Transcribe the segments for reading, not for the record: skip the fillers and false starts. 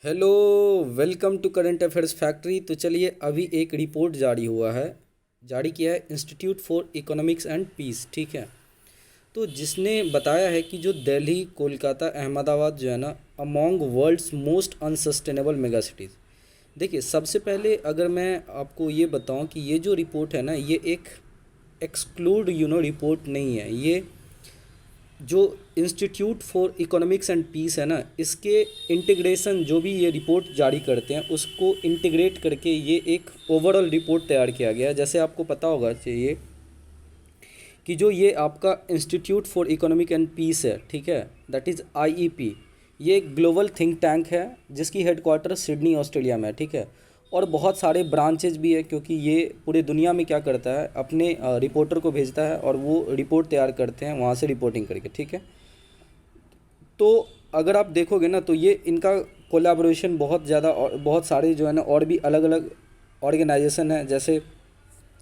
Hello. Welcome to current affairs factory. तो चलिए, अभी एक रिपोर्ट जारी किया है institute for economics and peace, ठीक है। तो जिसने बताया है कि जो दिल्ली, कोलकाता, अहमदाबाद जो है ना, among world's most unsustainable mega cities. देखिए, सबसे पहले अगर मैं आपको ये बताऊं कि ये जो रिपोर्ट है ना, ये एक एक्सक्लूड रिपोर्ट नहीं है। ये जो institute for economics and peace है ना, इसके इंटीग्रेशन जो भी ये रिपोर्ट जारी करते हैं उसको इंटीग्रेट करके ये एक ओवरऑल रिपोर्ट तैयार किया गया है। जैसे आपको पता होगा चाहिए कि जो ये आपका institute for economic and peace है, ठीक है, दैट इज़ आईईपी। ये एक ग्लोबल थिंक टैंक है जिसकी हेडक्वार्टर सिडनी ऑस्ट्रेलिया में है, ठीक है। और बहुत सारे ब्रांचेज भी है, क्योंकि ये पूरे दुनिया में क्या करता है, अपने रिपोर्टर को भेजता है और वो रिपोर्ट तैयार करते हैं वहाँ से रिपोर्टिंग करके, ठीक है। तो अगर आप देखोगे ना, तो ये इनका कोलैबोरेशन बहुत ज़्यादा और बहुत सारे जो है ना और भी अलग अलग ऑर्गेनाइजेशन है। जैसे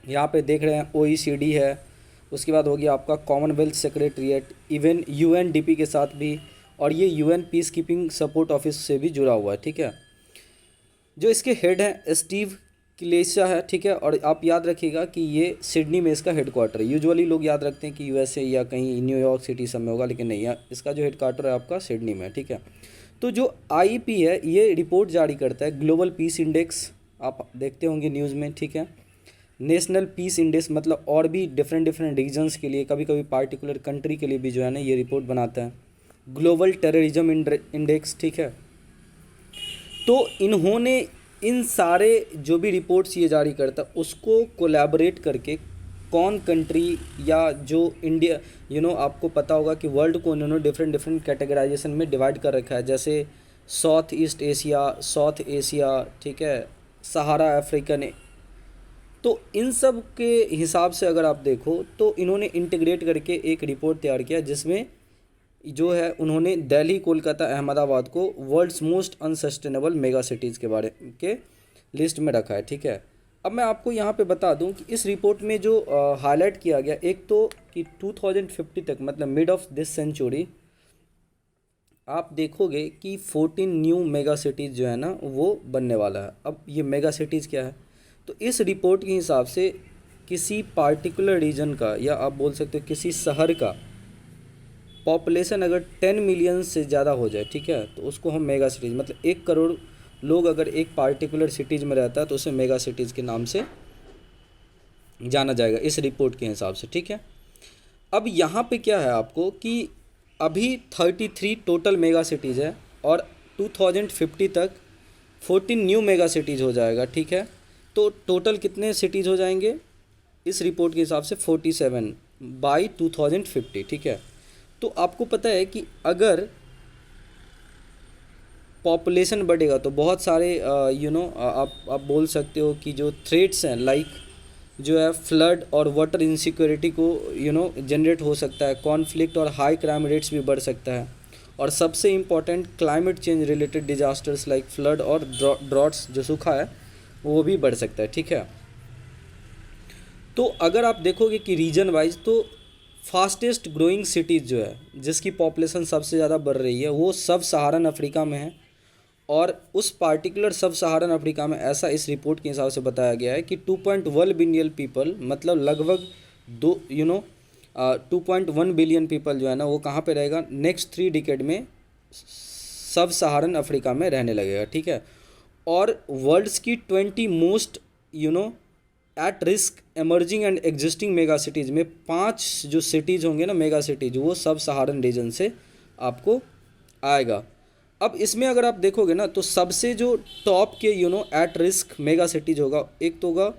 यहाँ पे देख रहे हैं ओईसीडी है, उसके बाद हो गया आपका कॉमनवेल्थ सेक्रेटरीट, इवन यूएनडीपी के साथ भी, और ये UN peace keeping support office से भी जुड़ा हुआ है, ठीक है। जो इसके हेड हैं स्टीव क्लेशा है, ठीक है। और आप याद रखिएगा कि ये सिडनी में इसका हेडक्वार्टर है। यूजुअली लोग याद रखते हैं कि यूएसए या कहीं न्यूयॉर्क सिटी सब में होगा, लेकिन नहीं, इसका जो हेडक्वार्टर है आपका सिडनी में है, ठीक है। तो जो आईपी है ये रिपोर्ट जारी करता है ग्लोबल पीस इंडेक्स, आप देखते होंगे न्यूज़ में, ठीक है। नेशनल पीस इंडेक्स मतलब और भी डिफरेंट डिफरेंट रीजन्स के लिए, कभी कभी पार्टिकुलर कंट्री के लिए भी जो है ना ये रिपोर्ट बनाता है। ग्लोबल टेररिज्म इंडेक्स, ठीक है। तो इन्होंने इन सारे जो भी रिपोर्ट्स ये जारी करता उसको कोलैबोरेट करके कौन कंट्री या जो इंडिया आपको पता होगा कि वर्ल्ड को उन्होंने डिफरेंट डिफरेंट कैटेगराइजेशन में डिवाइड कर रखा है। जैसे south east Asia, south Asia, ठीक है, सहारा अफ्रीकन। तो इन सब के हिसाब से अगर आप देखो तो इन्होंने इंटीग्रेट करके एक रिपोर्ट तैयार किया जिसमें जो है उन्होंने दिल्ली, कोलकाता, अहमदाबाद को world's most unsustainable mega cities के बारे के लिस्ट में रखा है, ठीक है। अब मैं आपको यहाँ पे बता दूँ कि इस रिपोर्ट में जो हाईलाइट किया गया, एक तो कि 2050 तक मतलब मिड ऑफ दिस सेंचुरी आप देखोगे कि 14 न्यू मेगा सिटीज़ जो है ना वो बनने वाला है। अब ये मेगा सिटीज़ क्या है, तो इस रिपोर्ट के हिसाब से किसी पार्टिकुलर रीजन का या आप बोल सकते हो किसी शहर का पॉपुलेशन अगर 10 मिलियन से ज़्यादा हो जाए, ठीक है, तो उसको हम मेगा सिटीज़, मतलब 1 करोड़ लोग अगर एक पार्टिकुलर सिटीज़ में रहता है तो उसे मेगा सिटीज़ के नाम से जाना जाएगा इस रिपोर्ट के हिसाब से, ठीक है। अब यहाँ पे क्या है आपको कि अभी 33 टोटल मेगा सिटीज़ है और 2050 तक 14 न्यू मेगा सिटीज़ हो जाएगा, ठीक है। तो टोटल कितने सिटीज़ हो जाएंगे इस रिपोर्ट के हिसाब से 47 बाई 2050, ठीक है। तो आपको पता है कि अगर पॉपुलेशन बढ़ेगा तो बहुत सारे आप बोल सकते हो कि जो थ्रेट्स हैं, लाइक जो है फ्लड और वाटर इनसिक्योरिटी को जनरेट हो सकता है, कॉन्फ्लिक्ट और हाई क्राइम रेट्स भी बढ़ सकता है, और सबसे important climate change related disasters like flood और ड्रॉट्स जो सूखा है वो भी बढ़ सकता है, ठीक है। तो अगर आप देखोगे कि रीजन वाइज तो फास्टेस्ट ग्रोइंग सिटीज़ जो है जिसकी पॉपुलेशन सबसे ज़्यादा बढ़ रही है वो सब सहारन अफ्रीका में है। और उस पार्टिकुलर सब सहारन अफ्रीका में ऐसा इस रिपोर्ट के हिसाब से बताया गया है कि 2.1 बिलियन पीपल, मतलब लगभग 2.1 बिलियन पीपल जो है ना वो कहाँ पे रहेगा, नेक्स्ट 3 डिकेड में सब सहारन अफ्रीका में रहने लगेगा, ठीक है। और वर्ल्ड्स की 20 most at risk emerging and existing mega cities में 5 जो सिटीज़ होंगे ना मेगा सिटीज़, वो सब सहारन रीजन से आपको आएगा। अब इसमें अगर आप देखोगे ना तो सबसे जो टॉप के एट रिस्क मेगा सिटीज़ होगा, एक तो होगा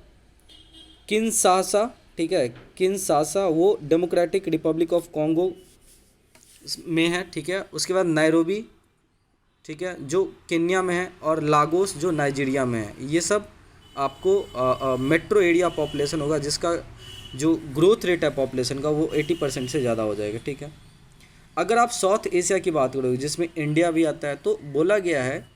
किनशासा, ठीक है, किनशासा वो डेमोक्रेटिक रिपब्लिक ऑफ कॉन्गो में है, ठीक है। उसके बाद नैरोबी, ठीक है, जो केन्या में है, और लागोस जो नाइजीरिया में है। ये सब आपको मेट्रो एरिया पॉपुलेशन होगा जिसका जो ग्रोथ रेट है पॉपुलेशन का वो 80% से ज़्यादा हो जाएगा, ठीक है। अगर आप साउथ एशिया की बात करोगे जिसमें इंडिया भी आता है, तो बोला गया है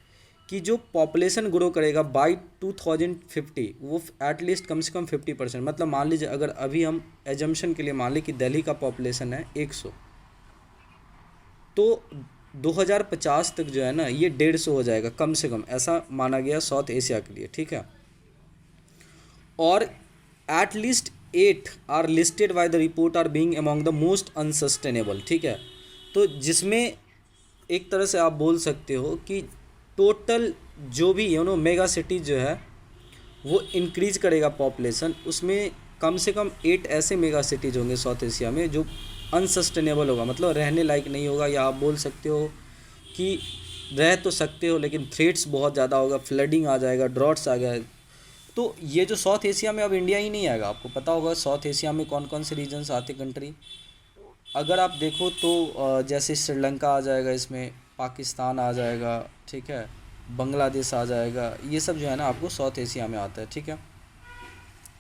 कि जो पॉपुलेशन ग्रो करेगा बाई 2050 वो एटलीस्ट कम से कम 50%, मतलब मान लीजिए अगर अभी हम एजम्पशन के लिए मान लें कि दिल्ली का पॉपुलेशन है 100, तो 2050 तक जो है ना ये 150 हो जाएगा कम से कम, ऐसा माना गया साउथ एशिया के लिए, ठीक है। और at least 8 are listed by the report are being among the most unsustainable, ठीक है। तो जिसमें एक तरह से आप बोल सकते हो कि टोटल जो भी मेगा सिटीज जो है वो इंक्रीज करेगा पॉपुलेशन, उसमें कम से कम 8 ऐसे मेगा सिटीज होंगे साउथ एशिया में जो अनसस्टेनेबल होगा, मतलब रहने लायक नहीं होगा, या आप बोल सकते हो कि रह तो सकते हो लेकिन थ्रेट्स बहुत ज़्यादा होगा, फ्लडिंग आ जाएगा, ड्रॉट्स आ गए। तो ये जो साउथ एशिया में, अब इंडिया ही नहीं आएगा, आपको पता होगा साउथ एशिया में कौन कौन से रीजन्स आते कंट्री, अगर आप देखो तो जैसे श्रीलंका आ जाएगा, इसमें पाकिस्तान आ जाएगा, ठीक है, बांग्लादेश आ जाएगा, ये सब जो है ना आपको साउथ एशिया में आता है, ठीक है,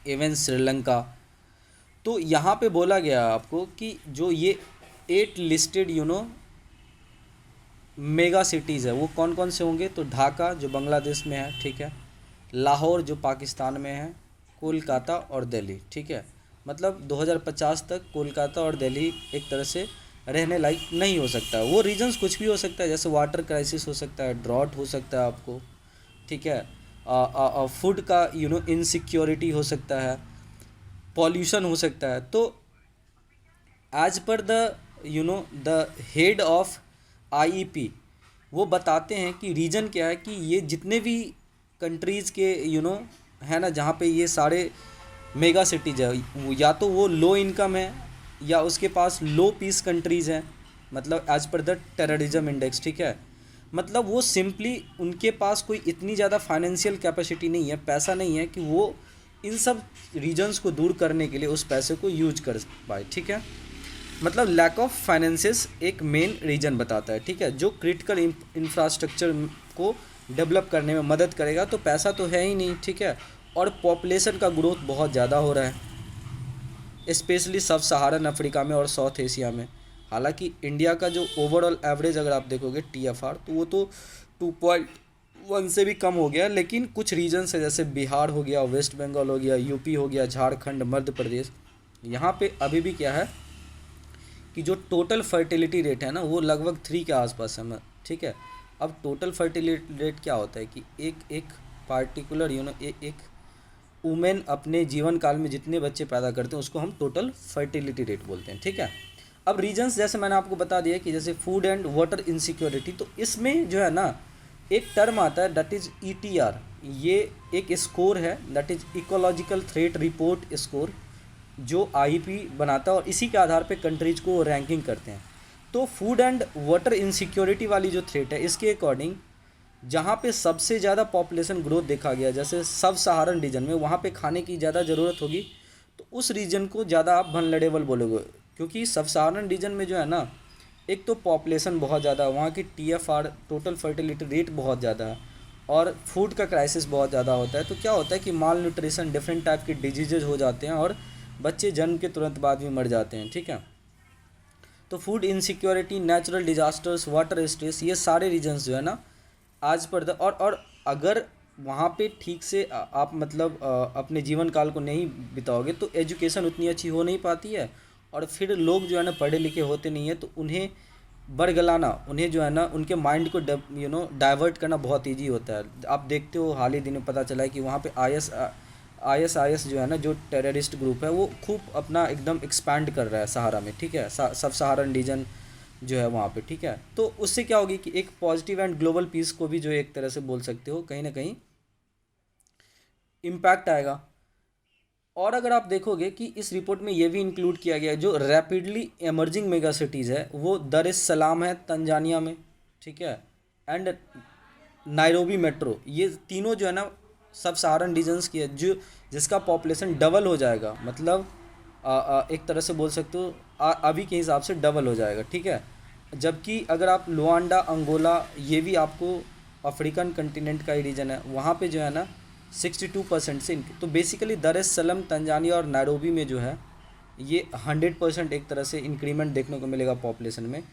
इवन श्रीलंका। तो यहाँ पे बोला गया आपको कि जो ये 8 लिस्टेड मेगा सिटीज़ है वो कौन कौन से होंगे, तो ढाका जो बांग्लादेश में है, ठीक है, लाहौर जो पाकिस्तान में है, कोलकाता और दिल्ली, ठीक है। मतलब 2050 तक कोलकाता और दिल्ली एक तरह से रहने लायक नहीं हो सकता है। वो रीजंस कुछ भी हो सकता है, जैसे वाटर क्राइसिस हो सकता है, ड्रॉट हो सकता है आपको, ठीक है, फूड का इनसिक्योरिटी हो सकता है, पॉल्यूशन हो सकता है। तो as per the head of IEP वो बताते हैं कि रीज़न क्या है कि ये जितने भी कंट्रीज़ के है ना जहाँ पे ये सारे मेगा सिटीज़ है, या तो वो लो इनकम है या उसके पास लो पीस कंट्रीज़ हैं, मतलब as per the terrorism index, ठीक है। मतलब वो सिंपली उनके पास कोई इतनी ज़्यादा फाइनेंशियल कैपेसिटी नहीं है, पैसा नहीं है कि वो इन सब रीजन्स को दूर करने के लिए उस पैसे को यूज कर पाए, ठीक है। मतलब लैक ऑफ फाइनेंसेस एक मेन रीजन बताता है, ठीक है, जो क्रिटिकल इंफ्रास्ट्रक्चर को डेवलप करने में मदद करेगा। तो पैसा तो है ही नहीं, ठीक है, और पॉपुलेशन का ग्रोथ बहुत ज़्यादा हो रहा है, स्पेशली सब सहारन अफ्रीका में और साउथ एशिया में। हालांकि इंडिया का जो ओवरऑल एवरेज अगर आप देखोगे TFR तो वो तो 2.1 से भी कम हो गया, लेकिन कुछ रीजन्स है जैसे बिहार हो गया, वेस्ट बंगाल हो गया, यूपी हो गया, झारखंड, मध्य प्रदेश, यहाँ पे अभी भी क्या है कि जो टोटल फर्टिलिटी रेट है ना वो लगभग 3 के आसपास है, ठीक है। अब टोटल फर्टिलिटी रेट क्या होता है कि एक पार्टिकुलर एक वुमेन अपने जीवन काल में जितने बच्चे पैदा करते हैं उसको हम टोटल फर्टिलिटी रेट बोलते हैं, ठीक है। अब रीजन्स जैसे मैंने आपको बता दिया कि जैसे फूड एंड वाटर इनसिक्योरिटी, तो इसमें जो है ना एक टर्म आता है दैट इज़ ETR, ये एक स्कोर है that is ecological threat report score, जो आईपी बनाता है और इसी के आधार पे कंट्रीज को रैंकिंग करते हैं। तो फूड एंड वाटर इनसिक्योरिटी वाली जो थ्रेट है इसके अकॉर्डिंग जहाँ पे सबसे ज़्यादा पॉपुलेशन ग्रोथ देखा गया, जैसे सब सहारन रीजन में, वहाँ पे खाने की ज़्यादा ज़रूरत होगी, तो उस रीजन को ज़्यादा आप वल्नरेबल बोलोगे, क्योंकि सब सहारन रीजन में जो है ना एक तो पॉपुलेशन बहुत ज़्यादा, वहाँ की TFR टोटल फर्टिलिटी रेट बहुत ज़्यादा है, और फूड का क्राइसिस बहुत ज़्यादा होता है। तो क्या होता है कि माल न्यूट्रिशन, डिफरेंट टाइप के डिजीजेज हो जाते हैं और बच्चे जन्म के तुरंत बाद भी मर जाते हैं, ठीक है। तो food insecurity, natural disasters, water stress, ये सारे रीजन्स जो है ना आज पर द और अगर वहाँ पे ठीक से आप मतलब अपने जीवन काल को नहीं बिताओगे तो एजुकेशन उतनी अच्छी हो नहीं पाती है, और फिर लोग जो है ना पढ़े लिखे होते नहीं है, तो उन्हें बरगलाना, उन्हें जो है ना उनके माइंड को डाइवर्ट करना बहुत ईजी होता है। आप देखते हो हाल ही दिन में पता चला है कि वहाँ पे ISIS जो है ना, जो टेररिस्ट ग्रुप है, वो खूब अपना एकदम एक्सपैंड कर रहा है सहारा में, ठीक है, सब सहारन रीजन जो है वहाँ पे, ठीक है। तो उससे क्या होगी कि एक पॉजिटिव एंड ग्लोबल पीस को भी जो एक तरह से बोल सकते हो कहीं ना कहीं इम्पैक्ट आएगा। और अगर आप देखोगे कि इस रिपोर्ट में ये भी इंक्लूड किया गया है जो रैपिडली एमर्जिंग मेगा सिटीज़ है, वो दर एस सलाम है तंजानिया में, ठीक है, एंड नायरोबी मेट्रो, ये तीनों जो है ना सब सहारन रीजन्स की है, जो जिसका पॉपुलेशन डबल हो जाएगा, मतलब एक तरह से बोल सकते हो अभी के हिसाब से डबल हो जाएगा, ठीक है। जबकि अगर आप लुआंडा, अंगोला, ये भी आपको अफ्रीकन कंटिनेंट का ही रीजन है, वहाँ पे जो है ना 62% से तो बेसिकली दर एस सलाम, तंजानिया और नायरोबी में जो है ये 100% एक तरह से इंक्रीमेंट देखने को मिलेगा पॉपुलेशन में।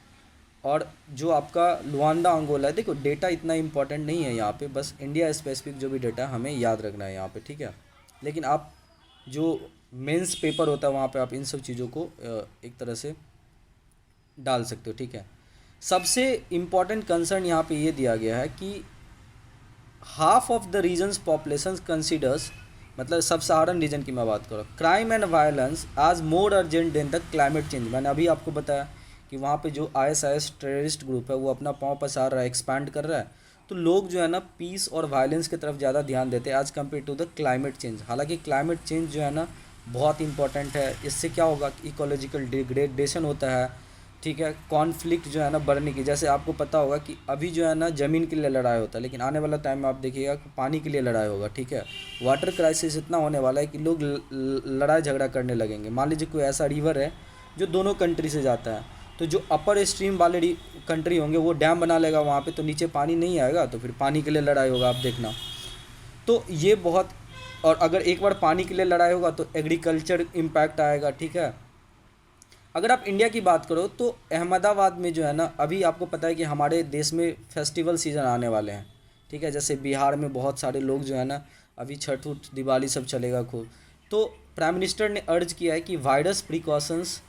और जो आपका लुआंडा, अंगोला है, देखो डेटा इतना इंपॉर्टेंट नहीं है यहाँ पे, बस इंडिया स्पेसिफिक जो भी डेटा हमें याद रखना है यहाँ पे, ठीक है। लेकिन आप जो मेंस पेपर होता है वहाँ पे आप इन सब चीज़ों को एक तरह से डाल सकते हो, ठीक है। सबसे इम्पॉर्टेंट कंसर्न यहाँ पे ये दिया गया है कि half of the regions population considers, मतलब सब सहारन रीजन की मैं बात करूँ, crime and violence as more urgent than the climate change. मैंने अभी आपको बताया कि वहाँ पे जो ISIS टेररिस्ट ग्रुप है वो अपना पाँव पसार रहा है, एक्सपैंड कर रहा है, तो लोग जो है ना पीस और वायलेंस की तरफ ज़्यादा ध्यान देते हैं as compared to the climate change. हालांकि क्लाइमेट चेंज जो है ना बहुत इंपॉर्टेंट है, इससे क्या होगा, इकोलॉजिकल डिग्रेडेशन होता है, ठीक है, कॉन्फ्लिक्ट जो है ना बढ़ने की, जैसे आपको पता होगा कि अभी जो है ना ज़मीन के लिए लड़ाई होता है, लेकिन आने वाला टाइम में आप देखिएगा कि पानी के लिए लड़ाई होगा, ठीक है। वाटर क्राइसिस इतना होने वाला है कि लोग लड़ाई झगड़ा करने लगेंगे। मान लीजिए कोई ऐसा रिवर है जो दोनों कंट्री से जाता है, तो जो अपर स्ट्रीम वाले कंट्री होंगे वो डैम बना लेगा वहाँ पे, तो नीचे पानी नहीं आएगा, तो फिर पानी के लिए लड़ाई होगा, आप देखना। तो ये बहुत, और अगर एक बार पानी के लिए लड़ाई होगा तो एग्रीकल्चर इम्पैक्ट आएगा, ठीक है। अगर आप इंडिया की बात करो तो अहमदाबाद में जो है ना, अभी आपको पता है कि हमारे देश में फेस्टिवल सीज़न आने वाले हैं, ठीक है। जैसे बिहार में बहुत सारे लोग जो है ना, अभी छठ उठ दिवाली सब चलेगा खूब, तो प्राइम मिनिस्टर ने अर्ज किया है कि वायरस प्रिकॉशंस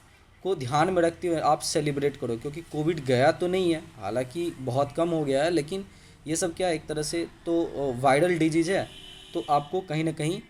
को ध्यान में रखते हुए आप सेलिब्रेट करो, क्योंकि कोविड गया तो नहीं है, हालांकि बहुत कम हो गया है, लेकिन ये सब क्या है, एक तरह से तो वायरल डिजीज़ है, तो आपको कहीं ना कहीं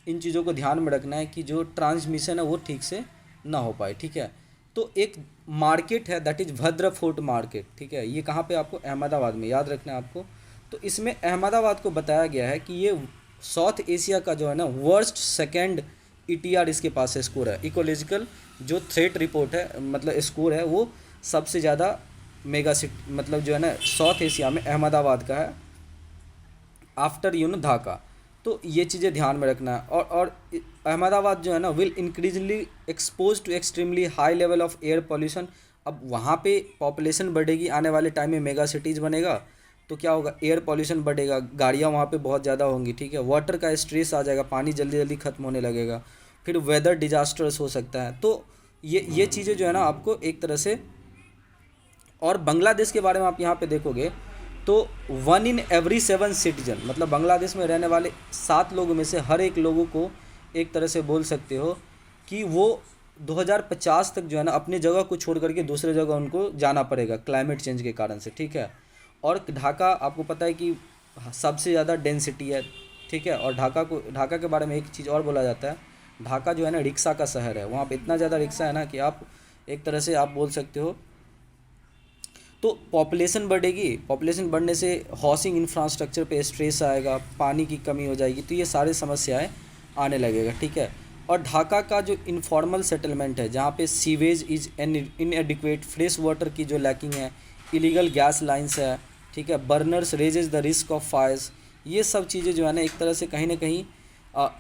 इन चीज़ों को ध्यान में रखना है कि जो ट्रांसमिशन है वो ठीक से ना हो पाए, ठीक है। तो एक मार्केट है दैट इज़ भद्र फोर्ट मार्केट, ठीक है, ये कहाँ पे आपको, अहमदाबाद में, याद रखना है आपको। तो इसमें अहमदाबाद को बताया गया है कि ये साउथ एशिया का जो है ना वर्स्ट सेकेंड ETR इसके पास है, स्कोर है, इकोलॉजिकल जो थ्रेट रिपोर्ट है, मतलब स्कोर है, वो सबसे ज़्यादा मेगा सिटी, मतलब जो है ना साउथ एशिया में अहमदाबाद का है, आफ्टर ढाका। तो ये चीज़ें ध्यान में रखना है। और अहमदाबाद जो है ना will increasingly expose to extremely high level of air pollution. अब वहाँ पे पॉपुलेशन बढ़ेगी, आने वाले टाइम में मेगा सिटीज़ बनेगा, तो क्या होगा, एयर पॉल्यूशन बढ़ेगा, गाड़ियाँ वहाँ पे बहुत ज़्यादा होंगी, ठीक है, वाटर का स्ट्रेस आ जाएगा, पानी जल्दी जल्दी ख़त्म होने लगेगा, फिर वेदर डिजास्टर्स हो सकता है। तो ये चीज़ें जो है ना आपको एक तरह से, और बांग्लादेश के बारे में आप यहाँ पे देखोगे तो 1 in every 7 सिटीजन, मतलब बांग्लादेश में रहने वाले 7 लोगों में से हर एक लोगों को एक तरह से बोल सकते हो कि वो 2050 तक जो है ना अपनी जगह को छोड़ करके दूसरे जगह उनको जाना पड़ेगा क्लाइमेट चेंज के कारण से, ठीक है। और ढाका आपको पता है कि सबसे ज़्यादा डेंसिटी है, ठीक है। और ढाका के बारे में एक चीज़ और बोला जाता है, ढाका जो है ना रिक्शा का शहर है, वहाँ पे इतना ज़्यादा रिक्शा है ना कि आप एक तरह से आप बोल सकते हो। तो पॉपुलेशन बढ़ेगी, पॉपुलेशन बढ़ने से हाउसिंग इंफ्रास्ट्रक्चर पे स्ट्रेस आएगा, पानी की कमी हो जाएगी, तो ये सारी समस्याएं आने लगेगा, ठीक है। और ढाका का जो इनफॉर्मल सेटलमेंट है, जहाँ पे सीवेज इज इनएडिक्वेट, फ्रेश वाटर की जो लैकिंग है, इलीगल गैस लाइन्स है, ठीक है, burners raises the risk of fires, ये सब चीज़ें जो है ना एक तरह से कहीं ना कहीं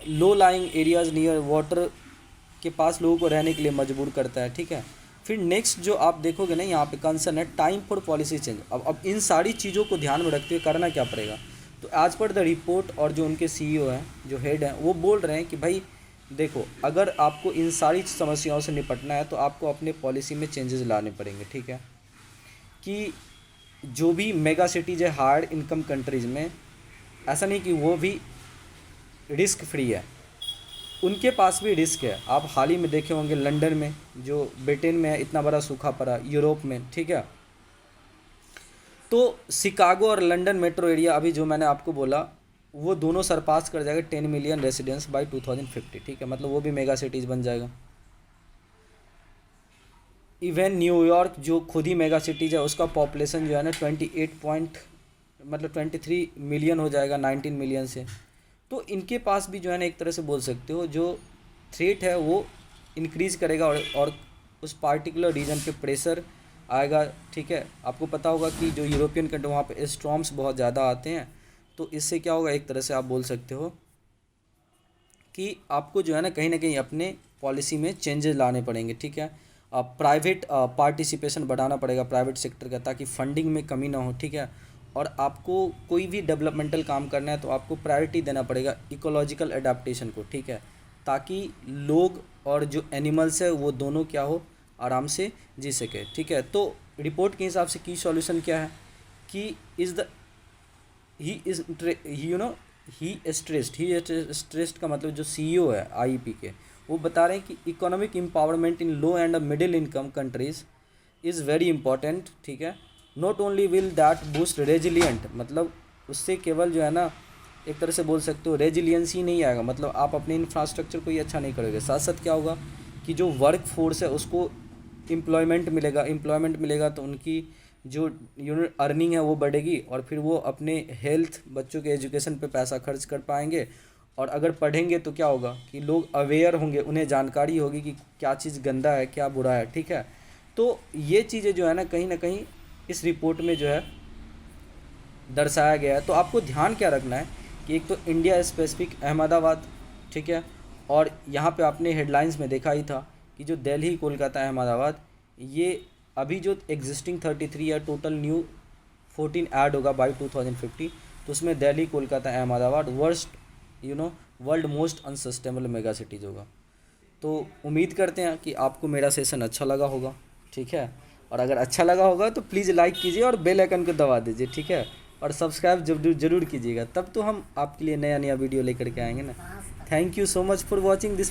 low lying areas near water के पास लोगों को रहने के लिए मजबूर करता है, ठीक है। फिर नेक्स्ट जो आप देखोगे ना यहाँ पे कंसर्न है टाइम फॉर पॉलिसी चेंज। अब इन सारी चीज़ों को ध्यान में रखते हुए करना क्या पड़ेगा, तो एज पर द रिपोर्ट, और जो उनके CEO हैं, जो हेड हैं, वो बोल रहे हैं कि भाई देखो, अगर आपको इन सारी समस्याओं से निपटना है तो आपको अपने पॉलिसी में चेंजेस लाने पड़ेंगे, ठीक है। कि जो भी मेगा सिटीज़ है हायर इनकम कंट्रीज़ में, ऐसा नहीं कि वो भी रिस्क फ्री है, उनके पास भी रिस्क है। आप हाल ही में देखे होंगे लंदन में, जो ब्रिटेन में है, इतना बड़ा सूखा पड़ा, यूरोप में, ठीक है। तो शिकागो और लंदन मेट्रो एरिया, अभी जो मैंने आपको बोला, वो दोनों सरपास कर जाएगा 10 मिलियन रेसिडेंट्स बाय 2050, ठीक है, मतलब वो भी मेगा सिटीज़ बन जाएगा। इवन न्यूयॉर्क जो खुद ही मेगा सिटीज़ है, उसका पॉपुलेशन जो है ना 23 मिलियन हो जाएगा 19 मिलियन से। तो इनके पास भी जो है ना एक तरह से बोल सकते हो जो थ्रेट है वो इंक्रीज़ करेगा, और उस पार्टिकुलर रीजन पे प्रेशर आएगा, ठीक है। आपको पता होगा कि जो यूरोपियन कंट्री, वहाँ पे स्टॉर्म्स बहुत ज़्यादा आते हैं, तो इससे क्या होगा, एक तरह से आप बोल सकते हो कि आपको जो है ना कहीं अपने पॉलिसी में चेंजेस लाने पड़ेंगे, ठीक है। प्राइवेट पार्टिसिपेशन बढ़ाना पड़ेगा प्राइवेट सेक्टर का, ताकि फंडिंग में कमी ना हो, ठीक है। और आपको कोई भी डेवलपमेंटल काम करना है तो आपको प्रायोरिटी देना पड़ेगा इकोलॉजिकल एडाप्टेशन को, ठीक है, ताकि लोग और जो एनिमल्स है वो दोनों क्या हो, आराम से जी सके, ठीक है। तो रिपोर्ट के हिसाब से की सॉल्यूशन क्या है कि ही स्ट्रेस्ड का मतलब जो CEO है IEP के, वो बता रहे हैं कि economic empowerment in low and middle income countries is very important, ठीक है। Not only will that boost resilient, मतलब उससे केवल जो है ना एक तरह से बोल सकते हो रेजिलियंस ही नहीं आएगा, मतलब आप अपने इंफ्रास्ट्रक्चर को ही अच्छा नहीं करोगे, साथ साथ क्या होगा कि जो वर्क फोर्स है उसको एम्प्लॉयमेंट मिलेगा, एम्प्लॉयमेंट मिलेगा तो उनकी जो अर्निंग है वो बढ़ेगी, और फिर वो अपने हेल्थ, बच्चों के एजुकेशन पे पैसा खर्च कर पाएंगे। और अगर पढ़ेंगे तो क्या होगा कि लोग अवेयर होंगे, उन्हें जानकारी होगी कि क्या चीज़ गंदा है क्या बुरा है, ठीक है। तो ये चीज़ें जो है ना कहीं इस रिपोर्ट में जो है दर्शाया गया है। तो आपको ध्यान क्या रखना है कि एक तो इंडिया स्पेसिफिक अहमदाबाद, ठीक है, और यहाँ पे आपने हेडलाइंस में देखा ही था कि जो दिल्ली कोलकाता अहमदाबाद, ये अभी जो एग्जिस्टिंग 33 या टोटल न्यू 14 ऐड होगा बाई 2050, तो उसमें Delhi Kolkata Ahmedabad world most unsustainable mega cities होगा। तो उम्मीद करते हैं कि आपको मेरा सेशन अच्छा लगा होगा, ठीक है, और अगर अच्छा लगा होगा तो प्लीज़ लाइक कीजिए और बेल आइकन को दबा दीजिए, ठीक है, और सब्सक्राइब जरूर कीजिएगा, तब तो हम आपके लिए नया नया वीडियो लेकर के आएंगे ना। Thank you so much for watching this.